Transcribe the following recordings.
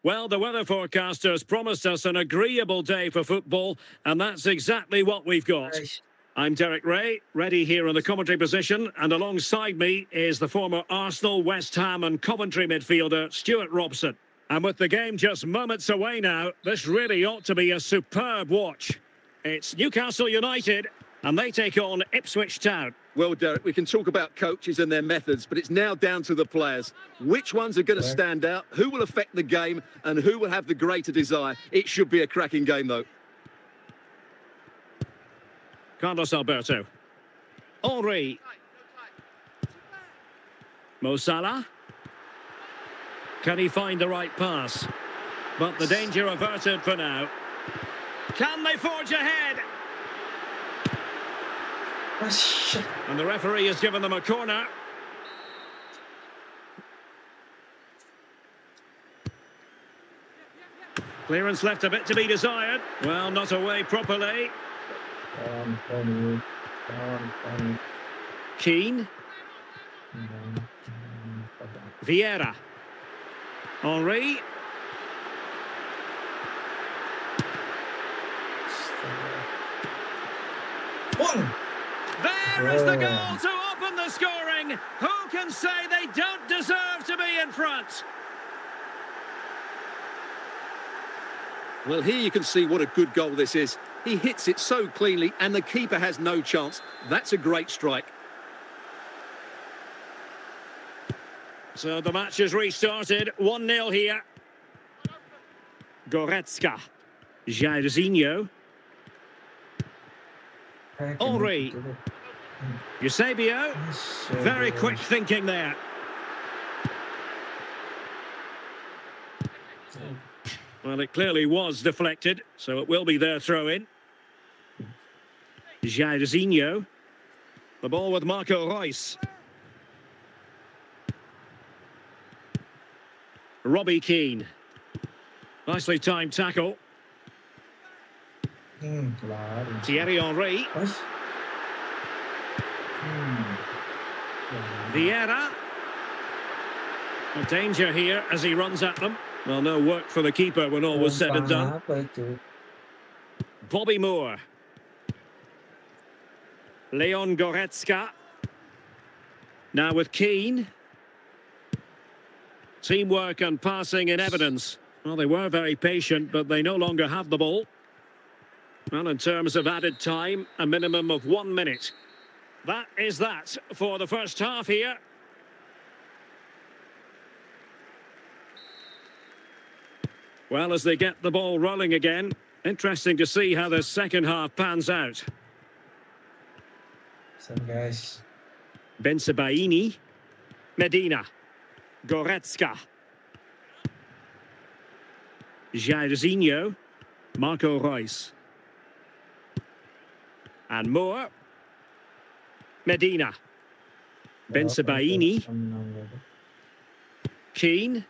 Well, the weather forecasters promised us an agreeable day for football, and that's exactly what we've got. Nice. I'm Derek Ray, ready here in the commentary position, and alongside me is the former Arsenal, West Ham and Coventry midfielder, Stuart Robson. And with the game just moments away now, this really ought to be a superb watch. It's Newcastle United, and they take on Ipswich Town. Well, Derek, we can talk about coaches and their methods, but it's now down to the players. Which ones are going to stand out, who will affect the game, and who will have the greater desire? It should be a cracking game, though. Carlos Alberto. Henry. Mo Salah. Can he find the right pass? But the danger averted for now. Can they forge ahead? Oh, shit. And the referee has given them a corner. Clearance left a bit to be desired. Well, not away properly. Keane. Vieira. Henry. One. There is the goal to open the scoring. Who can say they don't deserve to be in front? Well, here you can see what a good goal this is. He hits it so cleanly, and the keeper has no chance. That's a great strike. So the match has restarted. 1-0 here. Goretzka. Jairzinho. Henry. Eusebio. Very quick thinking there. Well, it clearly was deflected, so it will be their throw-in. Jairzinho. The ball with Marco Reus. Robbie Keane. Nicely timed tackle. Thierry Henry. Vieira. A danger here as he runs at them. Well, no work for the keeper when all was said and done. Bobby Moore. Leon Goretzka. Now with Keane. Teamwork and passing in evidence. Well, they were very patient, but they no longer have the ball. Well, in terms of added time, a minimum of 1 minute. That is that for the first half here. Well, as they get the ball rolling again, interesting to see how the second half pans out. Some guys. Bensebaini. Medina. Goretzka. Jairzinho. Marco Reus. And Moore. Medina. Bensebaini. Keane.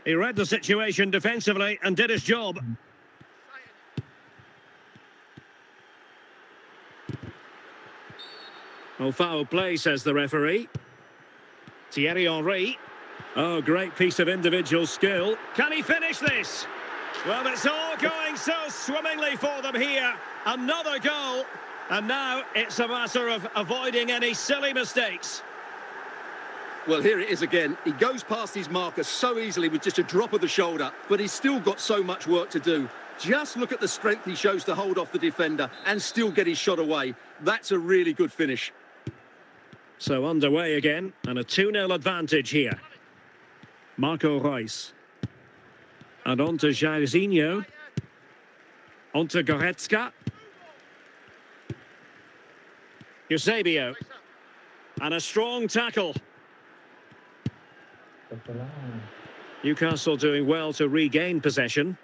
He read the situation defensively and did his job. Oh, foul play, says the referee. Thierry Henry. Oh, great piece of individual skill. Can he finish this? Well, it's all going so swimmingly for them here. Another goal. And now it's a matter of avoiding any silly mistakes. Well, here it is again. He goes past his marker so easily with just a drop of the shoulder, but he's still got so much work to do. Just look at the strength he shows to hold off the defender and still get his shot away. That's a really good finish. So underway again, and a 2-0 advantage here. Marco Reus. And on to Jairzinho. On to Goretzka. Eusebio. And a strong tackle. Betul lah. Newcastle doing well to regain possession.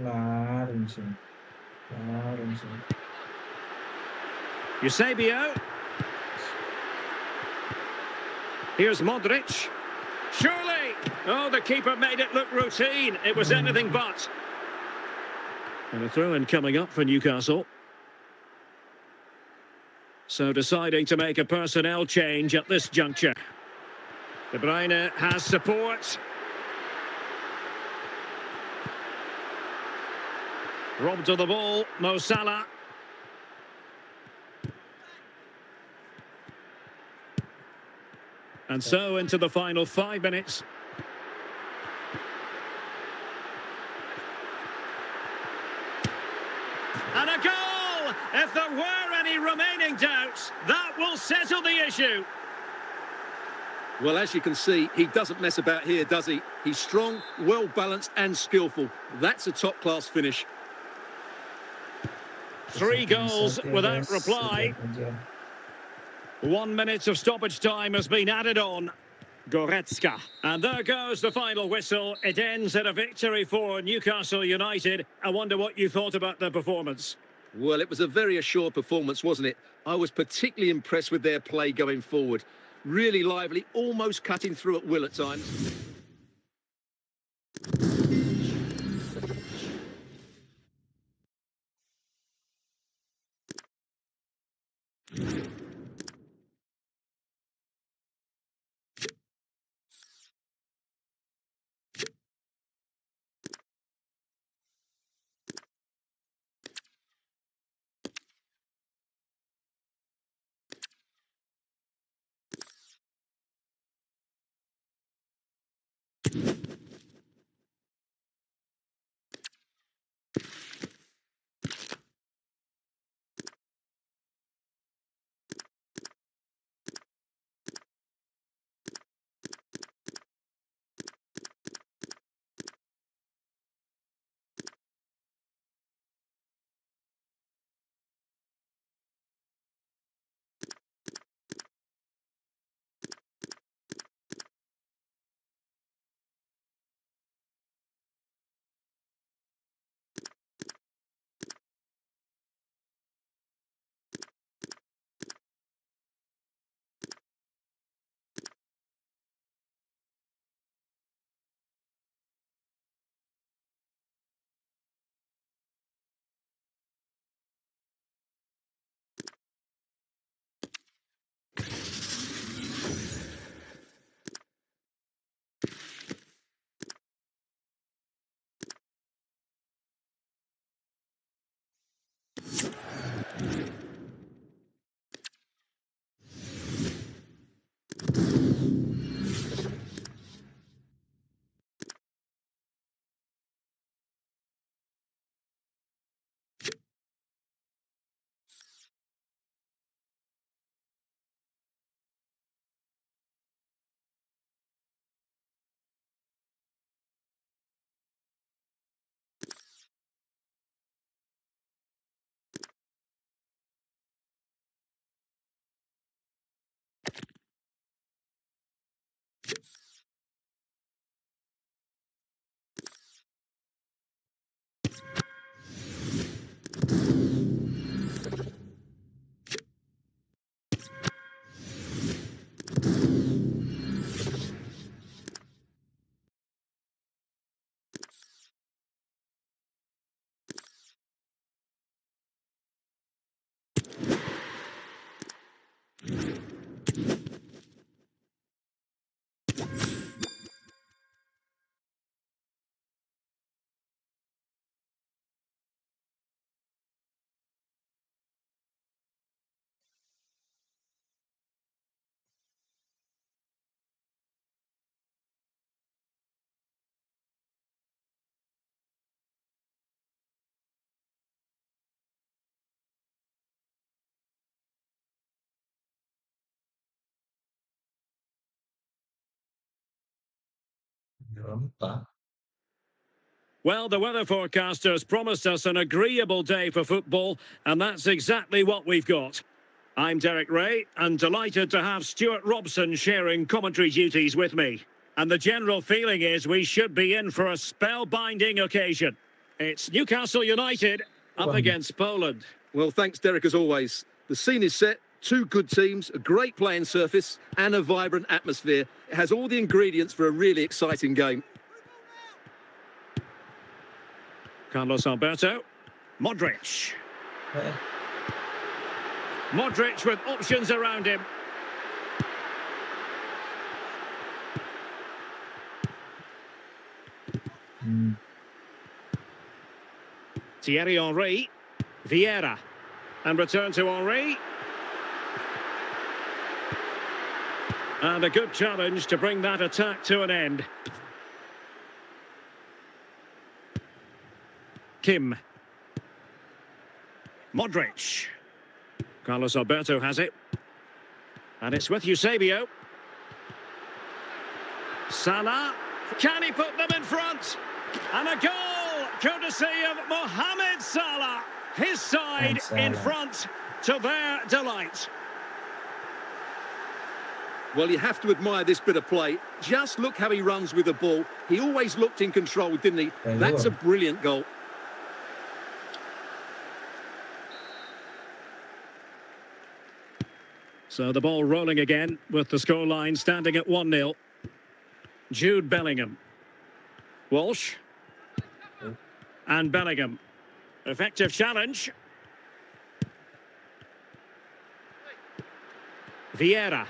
Larin sini. Larin sini. Eusebio. Here's Modric. Surely! Oh, the keeper made it look routine. It was anything but. And a throw-in coming up for Newcastle. So deciding to make a personnel change at this juncture. De Bruyne has support. Robbed of the ball, Mo Salah. And so into the final 5 minutes. And a goal! If there were any remaining doubts, that will settle the issue. Well, as you can see, he doesn't mess about here, does he? He's strong, well-balanced and skillful. That's a top-class finish. 3 goals without reply. 1 minute of stoppage time has been added on. Goretzka. And there goes the final whistle. It ends in a victory for Newcastle United. I wonder what you thought about their performance. Well, it was a very assured performance, wasn't it? I was particularly impressed with their play going forward. Really lively, almost cutting through at will at times. Gerompa. Well, the weather forecasters promised us an agreeable day for football, and that's exactly what we've got. I'm Derek Ray, and delighted to have Stuart Robson sharing commentary duties with me. And the general feeling is we should be in for a spellbinding occasion. It's Newcastle United up against Poland. Well, thanks, Derek, as always. The scene is set. Two good teams, a great playing surface and a vibrant atmosphere. It has all the ingredients for a really exciting game. Carlos Alberto. Modric. Modric with options around him. Thierry Henry. Vieira. And return to Henry. And a good challenge to bring that attack to an end. Kim. Modric. Carlos Alberto has it. And it's with Eusebio. Salah. Can he put them in front? And a goal, courtesy of Mohamed Salah. His side in front to their delight. Well, you have to admire this bit of play. Just look how he runs with the ball. He always looked in control, didn't he? That's a brilliant goal. So the ball rolling again with the scoreline standing at 1-0. Jude Bellingham. Walsh. And Bellingham. Effective challenge. Vieira.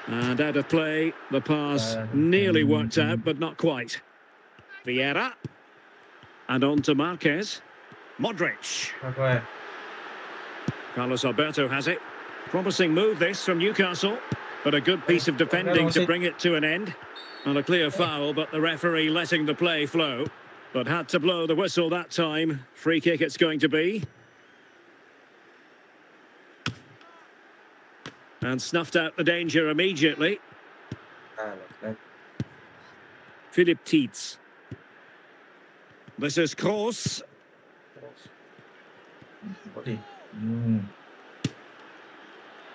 And out of play, the pass nearly worked out, but not quite. Vieira. And on to Marquez. Modric. Carlos Alberto has it. Promising move this from Newcastle, but a good piece of defending to bring it to an end. And a clear foul, but the referee letting the play flow. But had to blow the whistle that time. Free kick it's going to be. And snuffed out the danger immediately. Philip Tietz. This is Kroos.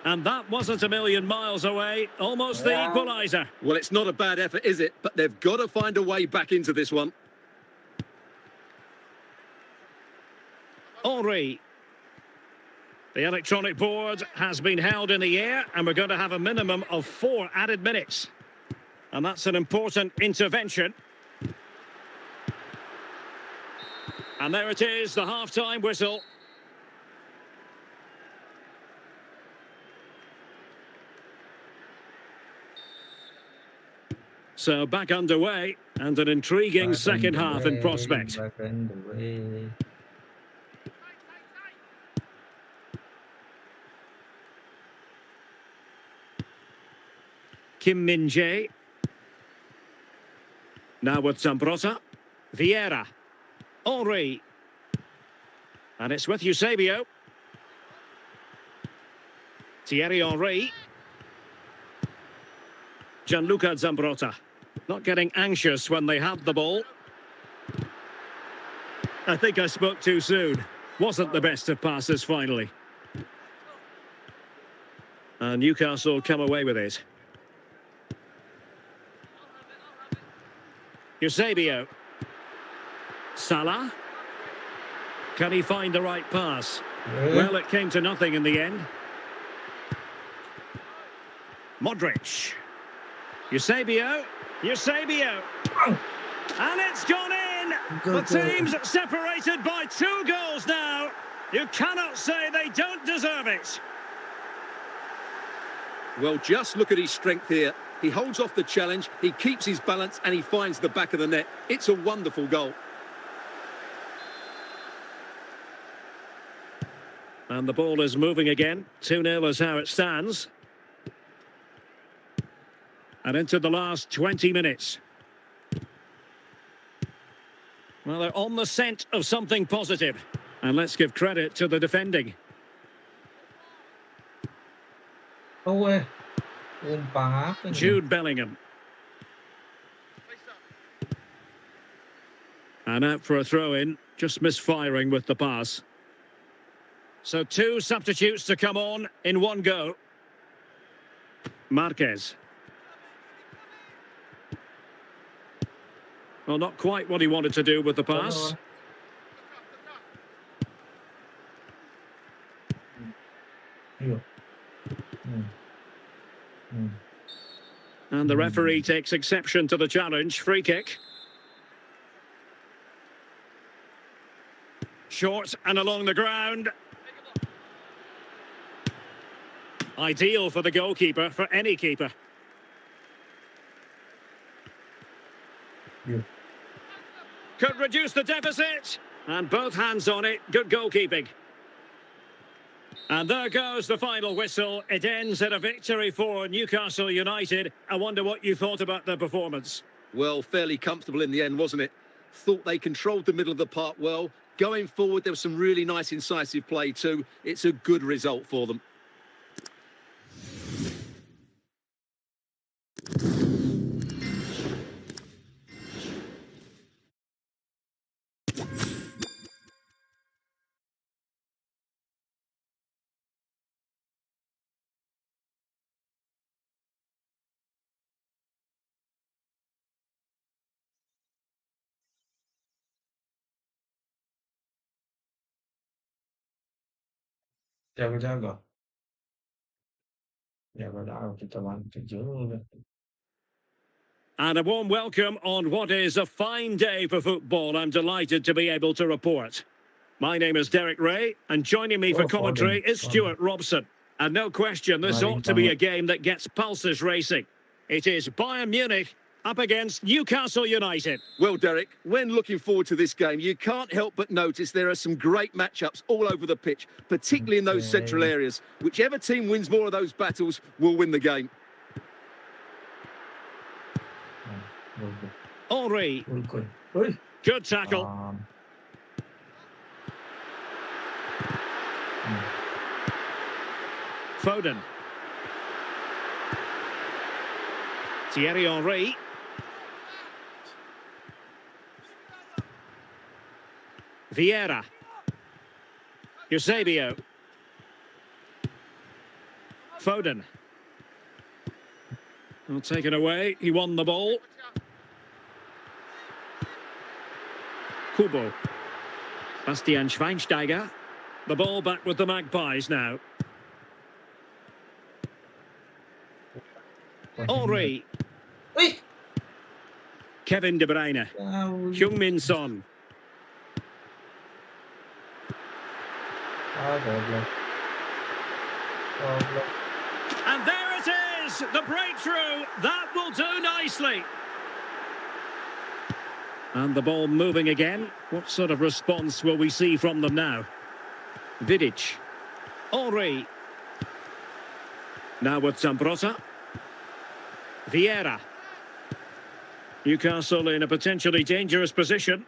And that wasn't a million miles away. Almost the equaliser. Well, it's not a bad effort, is it? But they've got to find a way back into this one. Henry. The electronic board has been held in the air, and we're going to have a minimum of 4 added minutes. And that's an important intervention. And there it is, the half-time whistle. So back underway, and an intriguing second half in prospect. Kim Min-jae. Now with Zambrotta. Vieira. Henry. And it's with Eusebio. Thierry Henry. Gianluca Zambrotta. Not getting anxious when they have the ball. I think I spoke too soon. Wasn't the best of passes finally. And Newcastle come away with it. Eusebio. Salah. Can he find the right pass? Well, it came to nothing in the end. Modric. Eusebio. Eusebio. And it's gone in. The team's separated by 2 goals now. You cannot say they don't deserve it. Well, just look at his strength here. He holds off the challenge, he keeps his balance, and he finds the back of the net. It's a wonderful goal. And the ball is moving again. 2-0 is how it stands. And into the last 20 minutes. Well, they're on the scent of something positive. And let's give credit to the defending. Jude Bellingham. And out for a throw-in, just misfiring with the pass. So two substitutes to come on in one go. Marquez. Well, not quite what he wanted to do with the pass. Hiểu. And the referee takes exception to the challenge. Free kick. Short and along the ground. Ideal for the goalkeeper, for any keeper. Hiểu. Could reduce the deficit. And both hands on it. Good goalkeeping. And there goes the final whistle. It ends in a victory for Newcastle United. I wonder what you thought about their performance. Well, fairly comfortable in the end, wasn't it? Thought they controlled the middle of the park well. Going forward, there was some really nice incisive play too. It's a good result for them. Jago-jago. Jago-jago kita bantu juga. And a warm welcome on what is a fine day for football. I'm delighted to be able to report. My name is Derek Ray, and joining me for Oh, commentary Foden. is Stuart Robson. And no question, this Right, ought to be Foden. a game that gets pulses racing. It is Bayern Munich up against Newcastle United. Well, Derek, when looking forward to this game, you can't help but notice there are some great matchups all over the pitch, particularly in those central Okay. areas. Whichever team wins more of those battles will win the game. Good. Henry, Good. Ui. good tackle. Foden. Thierry Henry. Vieira. Eusebio. Foden. Well, taken away. He won the ball. Kubo. Bastian Schweinsteiger. The ball back with the Magpies now. Henry. Ui. Kevin De Bruyne. Heung-min Son. Goblok. Goblok. And there it is, the breakthrough. That will do nicely. And the ball moving again. What sort of response will we see from them now? Vidic. Henry. Now with Zambrotta. Vieira. Newcastle in a potentially dangerous position.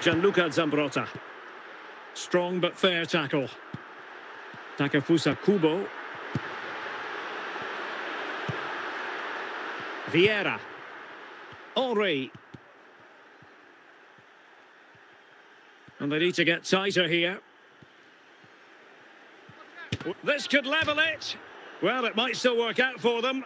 Gianluca Zambrotta. Strong but fair tackle. Takefusa Kubo. Vieira. Henry. And they need to get tighter here. This could level it. Well, it might still work out for them.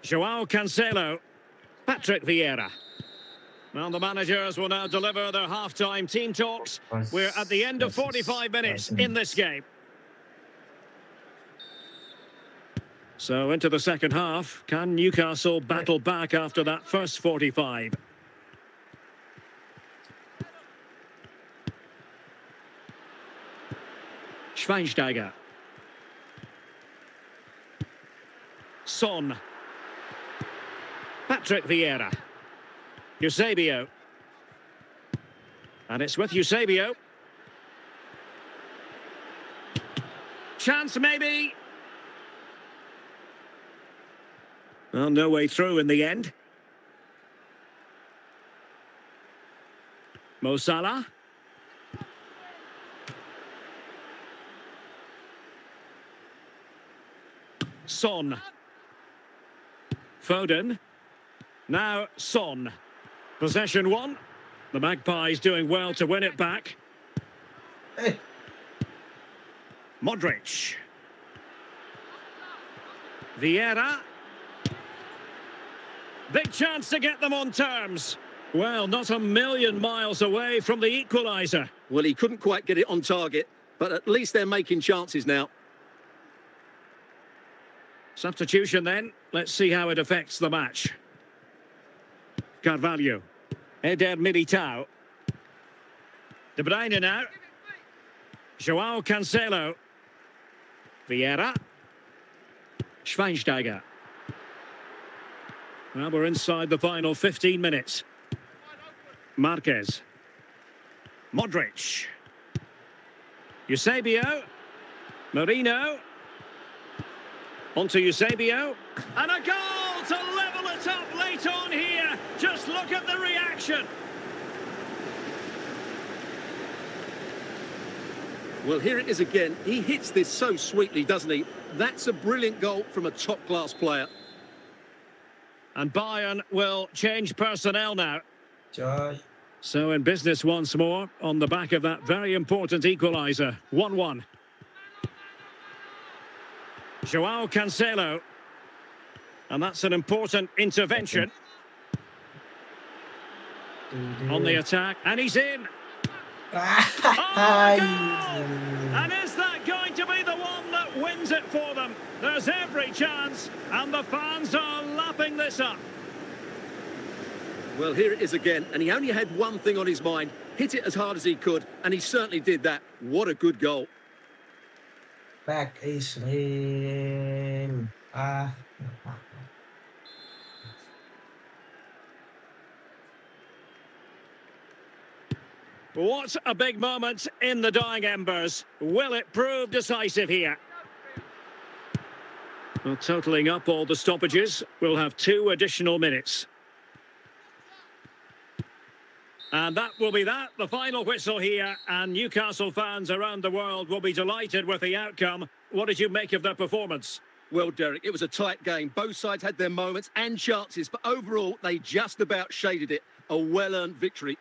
João Cancelo. Patrick Vieira. Well, the managers will now deliver their half-time team talks. We're at the end of 45 minutes in this game. So into the second half, can Newcastle battle back after that first 45? Schweinsteiger. Son. Patrick Vieira. Eusebio. And it's with Eusebio. Chance maybe. Well, no way through in the end. Mo Salah. Son. Foden. Now Son. Possession one. The Magpies doing well to win it back. Hey. Modric. Vieira. Big chance to get them on terms. Well, not a million miles away from the equaliser. Well, he couldn't quite get it on target, but at least they're making chances now. Substitution then. Let's see how it affects the match. Carvalho. Eder Militao. De Bruyne now. João Cancelo. Vieira. Schweinsteiger. Well, we're inside the final 15 minutes. Marquez. Modric. Eusebio. Marino. Onto Eusebio. And a goal to level it up late on here. Just look at the reaction. Well, here it is again. He hits this so sweetly, doesn't he? That's a brilliant goal from a top-class player. And Bayern will change personnel now. Trời. So in business once more on the back of that very important equaliser. 1-1. João Cancelo. And that's an important intervention on the attack. And he's in. Oh, goal! And is that going to be the one that wins it for them? There's every chance, and the fans are lapping this up. Well, here it is again, and he only had one thing on his mind. Hit it as hard as he could, and he certainly did that. What a good goal. Back is him. What a big moment in the dying embers. Will it prove decisive here? Well, totalling up all the stoppages, we'll have 2 additional minutes. And that will be that, the final whistle here, and Newcastle fans around the world will be delighted with the outcome. What did you make of their performance? Well, Derek, it was a tight game. Both sides had their moments and chances, but overall, they just about shaded it. A well-earned victory.